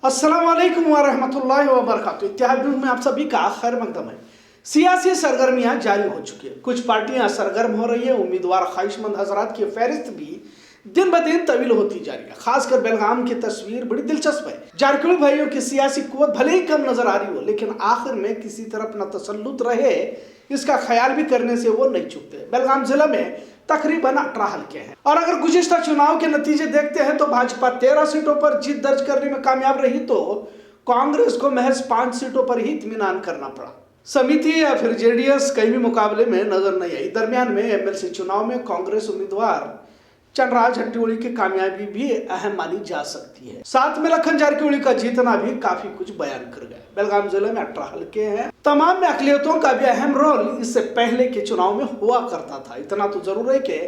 अस्सलाम वालेकुम वरहमतुल्लाहि वबरकातुहू। इत्तेहाद न्यूज़ में आप सभी का खैर मकदम है। सियासी सरगर्मियां जारी हो चुकी है, कुछ पार्टियां सरगर्म हो रही है। उम्मीदवार ख्वाहिशमंद हजरात की फहरिस्त भी दिन ब दिन तवील होती जा रही है। खासकर बेलगाम की तस्वीर बड़ी दिलचस्प है। जारकिहोली भाइयों की सियासी कुव्वत भले ही कम नजर आ रही हो, लेकिन आखिर में किसी तरफ न तसल्लुत रहे इसका ख्याल भी करने से वो नहीं चूकते। बेलगाम जिला में तकरीबन 18 हल्के हैं और अगर गुज़िश्ता चुनाव के नतीजे देखते हैं तो भाजपा 13 सीटों पर जीत दर्ज करने में कामयाब रही तो कांग्रेस को महज 5 सीटों पर ही इत्मीनान करना पड़ा। समिति या फिर जेडीएस कहीं भी मुकाबले में नजर नहीं आई। दरमियान में एमएलसी चुनाव में कांग्रेस उम्मीदवार चंद्रराज हट्टीवली की कामयाबी भी अहम मानी जा सकती है। साथ में लखन जारकिहोली का जीतना भी काफी कुछ बयान कर गया। बेलगाम जिले में 18 हल्के हैं, तमाम में अकलियतों का भी अहम रोल इससे पहले के चुनाव में हुआ करता था। इतना तो जरूर है कि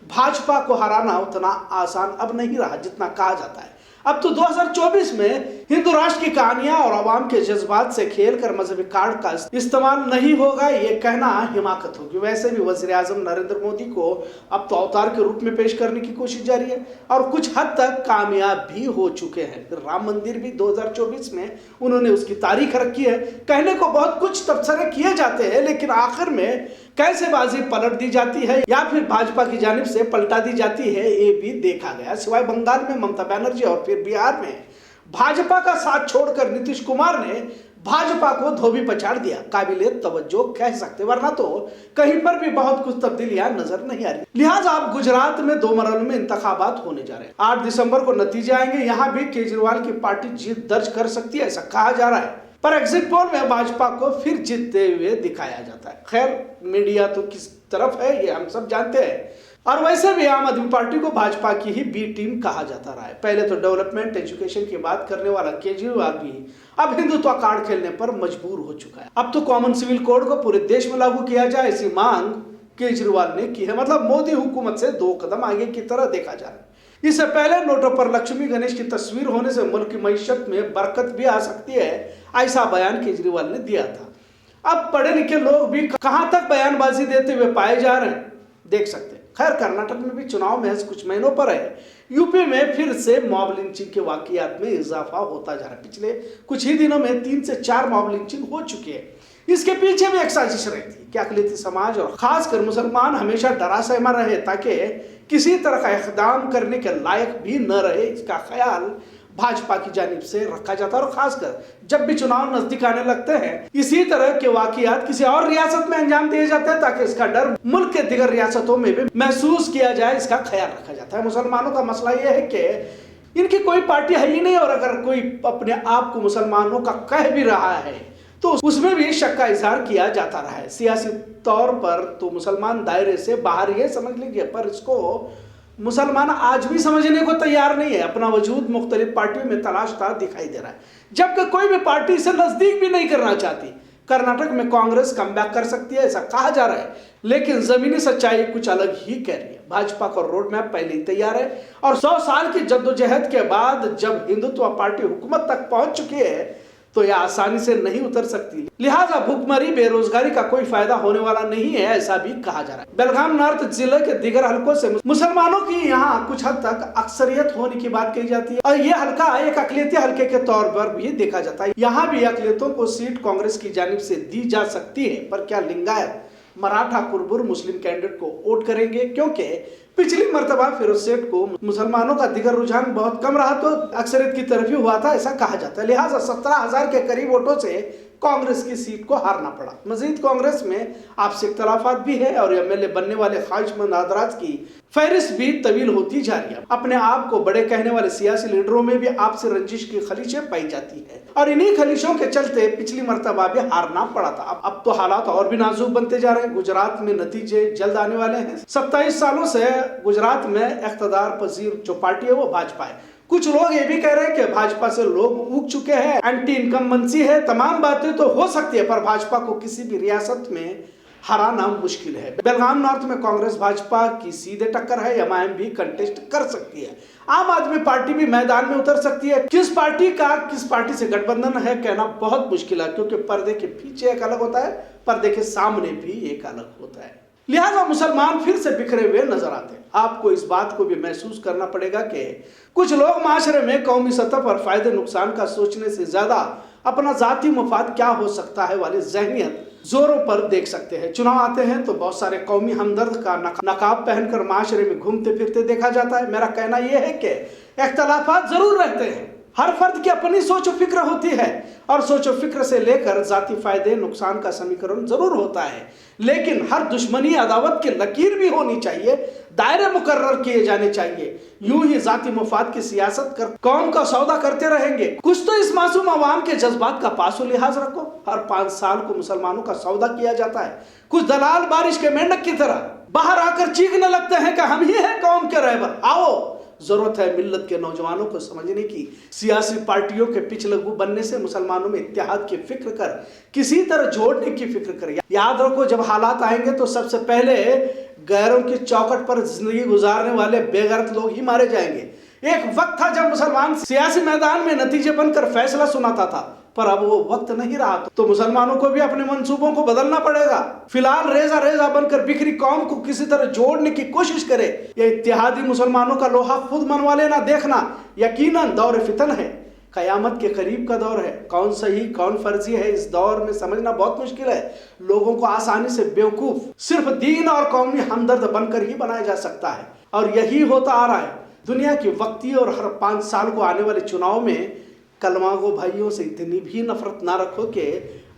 भाजपा को हराना उतना आसान अब नहीं रहा जितना कहा जाता है। अब तो 2024 में हिंदू राष्ट्र की कहानियां और आवाम के जज्बात से खेलकर मजहबी कार्ड का इस्तेमाल नहीं होगा, ये कहना हिमाकत होगी। वैसे भी वज़ीर आज़म नरेंद्र मोदी को अब तो अवतार के रूप में पेश करने की कोशिश जारी है और कुछ हद तक कामयाब भी हो चुके हैं। फिर राम मंदिर भी 2024 में उन्होंने उसकी तारीख रखी है। कहने को बहुत कुछ तबसरे किए जाते हैं, लेकिन आखिर में कैसे बाजी पलट दी जाती है या फिर भाजपा की जानिब से पलटा दी जाती है, ये भी देखा गया। सिवाय बंगाल में ममता बनर्जी और फिर बिहार में भाजपा का साथ छोड़कर नीतीश कुमार ने भाजपा को धोबी पछाड़ दिया। काबिले तवज्जो कह सकते, वरना तो कहीं पर भी बहुत कुछ तब्दीलियां नजर नहीं आ रही। लिहाजा अब गुजरात में 2 मरहलों में इंतखाबात होने जा रहे हैं। 8 दिसंबर को नतीजे आएंगे। यहाँ भी केजरीवाल की पार्टी जीत दर्ज कर सकती है, ऐसा कहा जा रहा है, पर एग्जिट पोल में भाजपा को फिर जीतते हुए दिखाया जाता है। खैर, मीडिया तो किस तरफ है ये हम सब जानते हैं और वैसे भी आम आदमी पार्टी को भाजपा की ही बी टीम कहा जाता रहा है। पहले तो डेवलपमेंट एजुकेशन की बात करने वाला केजरीवाल भी अब हिंदुत्व कार्ड खेलने पर मजबूर हो चुका है। अब तो कॉमन सिविल कोड को पूरे देश में लागू किया जाए, ऐसी मांग केजरीवाल ने की है। मतलब मोदी हुकूमत से 2 कदम आगे की तरह देखा जा रहा है। इससे पहले नोटों पर लक्ष्मी गणेश की तस्वीर होने से मुल्क की मईशत में बरकत भी आ सकती है, ऐसा बयान केजरीवाल ने दिया था। अब पढ़े लिखे लोग भी कहां तक बयानबाजी देते हुए पाए जा रहे हैं, देख सकते हैं। खैर, कर्नाटक में भी चुनाव महज कुछ महीनों पर है। यूपी में फिर से मॉब लिंचिंग के वाकयात में इजाफा होता जा रहा है। पिछले कुछ ही दिनों में 3 से 4 मॉब लिंचिंग हो चुकी है। इसके पीछे भी एक साजिश रहती कि अक़लियती समाज और खासकर मुसलमान हमेशा डरा सहमा रहे ताकि किसी तरह का इक़दाम करने के लायक भी न रहे। इसका ख्याल भाजपा की जानिब से रखा जाता है और खासकर जब भी चुनाव नजदीक आने लगते हैं, इसी तरह के वाकयात किसी और रियासत में अंजाम दिए जाते हैं ताकि इसका डर मुल्क के दिगर रियासतों में भी महसूस किया जाए, इसका ख्याल रखा जाता है। मुसलमानों का मसला यह है कि इनकी कोई पार्टी है ही नहीं और अगर कोई अपने आप को मुसलमानों का कह भी रहा है तो उसमें भी शक का इजहार किया जाता रहा है। सियासी तौर पर तो मुसलमान दायरे से बाहर ही समझ लीजिए, पर इसको मुसलमान आज भी समझने को तैयार नहीं है। अपना वजूद मुख्तलिफ पार्टियों में तलाशता दिखाई दे रहा है, जबकि कोई भी पार्टी इसे नजदीक भी नहीं करना चाहती। कर्नाटक में कांग्रेस कमबैक कर सकती है, ऐसा कहा जा रहा है, लेकिन जमीनी सच्चाई कुछ अलग ही कह रही है। भाजपा का रोड मैप पहले ही तैयार है और 100 साल की जद्दोजहद के बाद जब हिंदुत्व पार्टी हुकूमत तक पहुंच चुकी है तो यह आसानी से नहीं उतर सकती। लिहाजा भूखमरी बेरोजगारी का कोई फायदा होने वाला नहीं है, ऐसा भी कहा जा रहा है। बेलगाम नॉर्थ जिले के दिगर हलकों से मुसलमानों की यहाँ कुछ हद तक अक्सरियत होने की बात कही जाती है और यह हल्का एक अक़लियती हल्के के तौर पर भी देखा जाता है। यहाँ भी अक़लियतों को सीट कांग्रेस की जानिब से दी जा सकती है, पर क्या लिंगायत, मराठा, कुरबुर मुस्लिम कैंडिडेट को वोट करेंगे? क्योंकि पिछली मर्तबा फिरोज सेठ को मुसलमानों का दिगर रुझान बहुत कम रहा तो अक्सरियत की तरफ ही हुआ था, ऐसा कहा जाता है। लिहाजा 17,000 के करीब वोटों से कांग्रेस की सीट को हारना पड़ा। मजीद कांग्रेस में आपसी इख्तलाफात भी है और एमएलए बनने वाले ख्वाहिशमंद हजरात की फहरिस्त भी तवील होती जा रही है। अपने आप को बड़े कहने वाले सियासी लीडरों में भी आपसी रंजिश की खलीशें पाई जाती है और इन्हीं खलीशों के चलते पिछली मर्तबा भी हारना पड़ा था। अब तो हालात और भी नाजुक बनते जा रहे हैं। गुजरात में नतीजे जल्द आने वाले हैं। 27 सालों से गुजरात में इख्तदार पजीर जो पार्टी है वो भाजपा है। कुछ लोग ये भी कह रहे हैं कि भाजपा से लोग ऊब चुके हैं, एंटी इनकम्बेंसी है। तमाम बातें तो हो सकती है, पर भाजपा को किसी भी रियासत में हराना मुश्किल है। बेलगाम नॉर्थ में कांग्रेस भाजपा की सीधे टक्कर है, एमआईएम भी कंटेस्ट कर सकती है, आम आदमी पार्टी भी मैदान में उतर सकती है। किस पार्टी से गठबंधन है कहना बहुत मुश्किल है, क्योंकि पर्दे के पीछे एक अलग होता है, पर्दे के सामने भी एक अलग होता है। लिहाजा मुसलमान फिर से बिखरे हुए नजर आते हैं। आपको इस बात को भी महसूस करना पड़ेगा कि कुछ लोग माशरे में कौमी सतह पर फायदे नुकसान का सोचने से ज्यादा अपना जाती मुफाद क्या हो सकता है वाली जहनियत जोरों पर देख सकते हैं। चुनाव आते हैं तो बहुत सारे कौमी हमदर्द का नकाब पहनकर माशरे में घूमते फिरते देखा जाता है। मेरा कहना यह है कि इख्तलाफात जरूर रहते हैं, हर फर्द की अपनी सोच फिक्र होती है और सोच फिक्र से लेकर जाती फायदे नुकसान का समीकरण जरूर होता है, लेकिन हर दुश्मनी अदावत की लकीर भी होनी चाहिए, दायरे मुकर्रर किए जाने चाहिए। यूं ही जाती मुफाद की सियासत कर कौम का सौदा करते रहेंगे। कुछ तो इस मासूम अवाम के जज्बात का पासो लिहाज रखो। हर 5 साल को मुसलमानों का सौदा किया जाता है। कुछ दलाल बारिश के मेंढक की तरह बाहर आकर चीखने लगते हैं कि हम ही हैं कौम के रहबर। आओ, जरूरत है मिल्लत के नौजवानों को समझने की। सियासी पार्टियों के पिछलगू बनने से मुसलमानों में इत्तेहाद की फिक्र कर, किसी तरह जोड़ने की फिक्र कर। याद रखो, जब हालात आएंगे तो सबसे पहले गैरों की चौखट पर जिंदगी गुजारने वाले बेगैरत लोग ही मारे जाएंगे। एक वक्त था जब मुसलमान सियासी मैदान में नतीजे बनकर फैसला सुनाता था, पर अब वो वक्त नहीं रहा। तो मुसलमानों को भी अपने मंसूबों को बदलना पड़ेगा। फिलहाल रेजा रेजा बनकर बिखरी कौम को किसी तरह जोड़ने की कोशिश करे। यह इत्तेहादी मुसलमानों का लोहा खुद मनवा लेना देखना यकीनन दौर फितन है। कयामत के करीब का दौर है। कौन सही कौन फर्जी है इस दौर में समझना बहुत मुश्किल है। लोगों को आसानी से बेवकूफ सिर्फ दीन और कौमी हमदर्द बनकर ही बनाया जा सकता है, और यही होता आ रहा है। दुनिया की वक्ती और हर 5 साल को आने वाले चुनाव में कलमागो भाइयों से इतनी भी नफरत ना रखो कि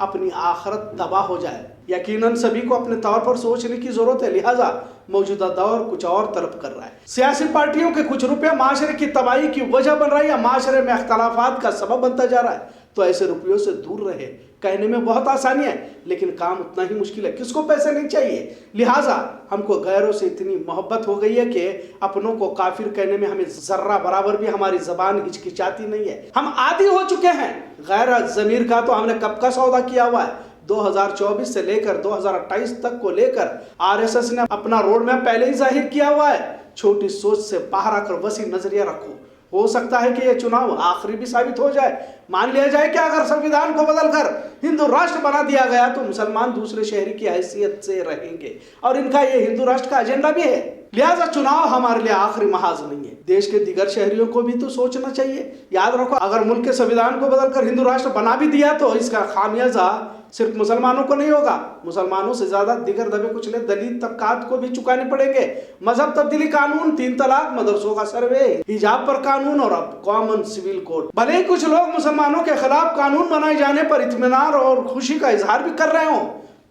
अपनी आखिरत तबाह हो जाए। यकीनन सभी को अपने तौर पर सोचने की जरूरत है। लिहाजा मौजूदा दौर कुछ और तलब कर रहा है। सियासी पार्टियों के कुछ रुपये माशरे की तबाही की वजह बन रहा है या माशरे में अख्तलाफात का सबब बनता जा रहा है, तो ऐसे रुपयों से दूर रहे। कहने में बहुत आसानी है, लेकिन काम उतना ही मुश्किल है। किसको पैसे नहीं चाहिए। लिहाजा हमको गैरों से इतनी मोहब्बत हो गई है कि अपनों को काफिर कहने में हमें जर्रा बराबर भी हमारी जबान हिचकिचाती नहीं है। हम आदी हो चुके हैं। गैर जमीर का तो हमने कब का सौदा किया हुआ है। 2024 से लेकर 2028 तक को लेकर आरएसएस ने अपना रोड मैप पहले ही जाहिर किया हुआ है। छोटी सोच से बाहर आकर वसी नजरिया रखो। हो सकता है कि यह चुनाव आखिरी भी साबित हो जाए। मान लिया जाए कि अगर संविधान को बदलकर हिंदू राष्ट्र बना दिया गया तो मुसलमान दूसरे शहरी की हैसियत से रहेंगे, और इनका यह हिंदू राष्ट्र का एजेंडा भी है। लिहाजा चुनाव हमारे लिए आखिरी महाज नहीं है। देश के दिगर शहरियों को भी तो सोचना चाहिए। याद रखो, अगर मुल्क के संविधान को बदलकर हिंदू राष्ट्र बना भी दिया तो इसका खामियाजा सिर्फ मुसलमानों को नहीं होगा, मुसलमानों से ज्यादा दिगर दबे कुचले दलित तबकात को भी चुकाने पड़ेंगे। मजहब तब्दीली कानून, 3 तलाक, मदरसों का सर्वे, हिजाब पर कानून और अब कॉमन सिविल कोड। भले ही कुछ लोग मुसलमानों के खिलाफ कानून बनाए जाने पर इत्मीनान और खुशी का इजहार भी कर रहे हो,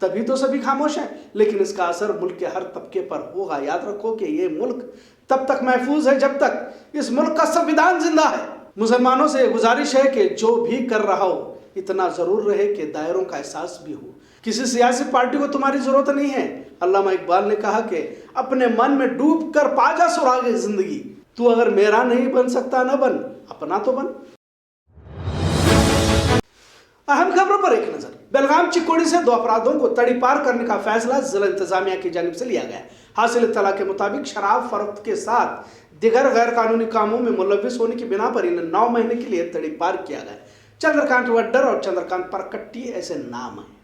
तभी तो सभी खामोश हैं, लेकिन इसका असर मुल्क के हर तबके पर होगा। याद रखो कि ये मुल्क तब तक महफूज है जब तक इस मुल्क का संविधान जिंदा है। मुसलमानों से गुजारिश है कि जो भी कर रहा हो इतना जरूर रहे कि दायरों का एहसास भी हो। किसी सियासी पार्टी को तुम्हारी जरूरत नहीं है। अल्लामा इकबाल ने कहा कि अपने मन में डूब कर पाजा सुरागे जिंदगी। तू अगर मेरा नहीं बन सकता न बन, अपना तो बन। अहम खबरों पर एक नजर। बेलगाम चिकोड़ी से 2 अपराधों को तड़ीपार करने का फैसला जिला इंतजामिया की जानिब से लिया गया। हासिल इत्तला के मुताबिक शराब फरोख्त के साथ दिगर गैर कानूनी कामों में मुलविस होने की बिना पर इन्हें 9 महीने के लिए तड़ीपार किया गया। चंद्रकांत वड्डर और चंद्रकांत परकट्टी ऐसे नाम हैं।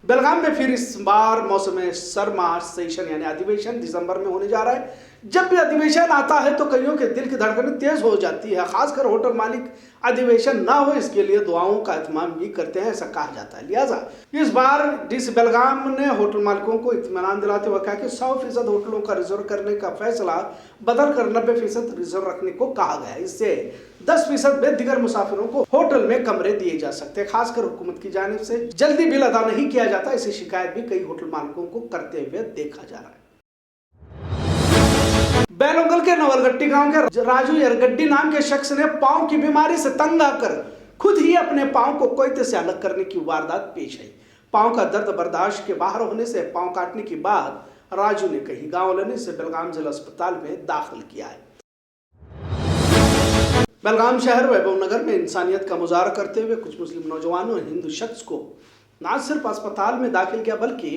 बेलगाम में फिर इस बार मौसम सरमा सेशन यानी अधिवेशन दिसंबर में होने जा रहा है। जब भी अधिवेशन आता है तो कईयों के दिल की धड़कनें तेज हो जाती है। खासकर होटल मालिक अधिवेशन ना हो इसके लिए दुआओं का इत्मीनान भी करते हैं, ऐसा कहा जाता है। लिहाजा इस बार डीसी बेलगाम ने होटल मालिकों को इत्मीनान दिलाते हुए कहा कि 100% होटलों का रिजर्व करने का फैसला बदल कर 90% रिजर्व रखने को कहा गया। इससे 10% बेदिगर मुसाफिरों को होटल में कमरे दिए जा सकते हैं। खासकर हुकूमत की जानिब से जल्दी बिल अदा नहीं किया जाता, ऐसी शिकायत भी कई होटल मालिकों को करते हुए देखा जा रहा है। बेलोंगल के नवलगट्टी गांव के राजू यरगड्डी नाम के शख्स ने पांव की बीमारी से तंग आकर खुद ही अपने पांव को कोयते से अलग करने की वारदात पेश आई। पांव का दर्द बर्दाश्त के बाहर होने से पांव काटने के बाद राजू ने कहीं गांव वालों ने इसे बेलगाम जिला अस्पताल में दाखिल किया है। बेलगाम शहर वैभव नगर में इंसानियत का मुजाहरा करते हुए कुछ मुस्लिम नौजवानों ने हिंदू शख्स को ना सिर्फ अस्पताल में दाखिल किया बल्कि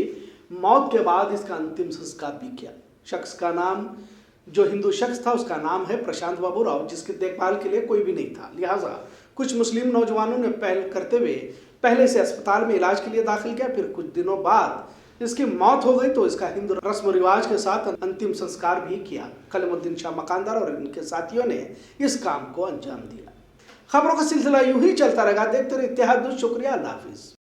मौत के बाद इसका अंतिम संस्कार भी किया। शख्स का नाम, जो हिंदू शख्स था, उसका नाम है प्रशांत बाबू राव, जिसकी देखभाल के लिए कोई भी नहीं था। लिहाजा कुछ मुस्लिम नौजवानों ने पहल करते हुए पहले से अस्पताल में इलाज के लिए दाखिल किया। फिर कुछ दिनों बाद इसकी मौत हो गई तो इसका हिंदू रस्म रिवाज के साथ अंतिम संस्कार भी किया। कलीमुद्दीन शाह मकानदार और इनके साथियों ने इस काम को अंजाम दिया। खबरों का सिलसिला यूं ही चलता रहेगा। देखते रहिए इत्तेहाद न्यूज़। शुक्रिया, अल्लाह हाफिज।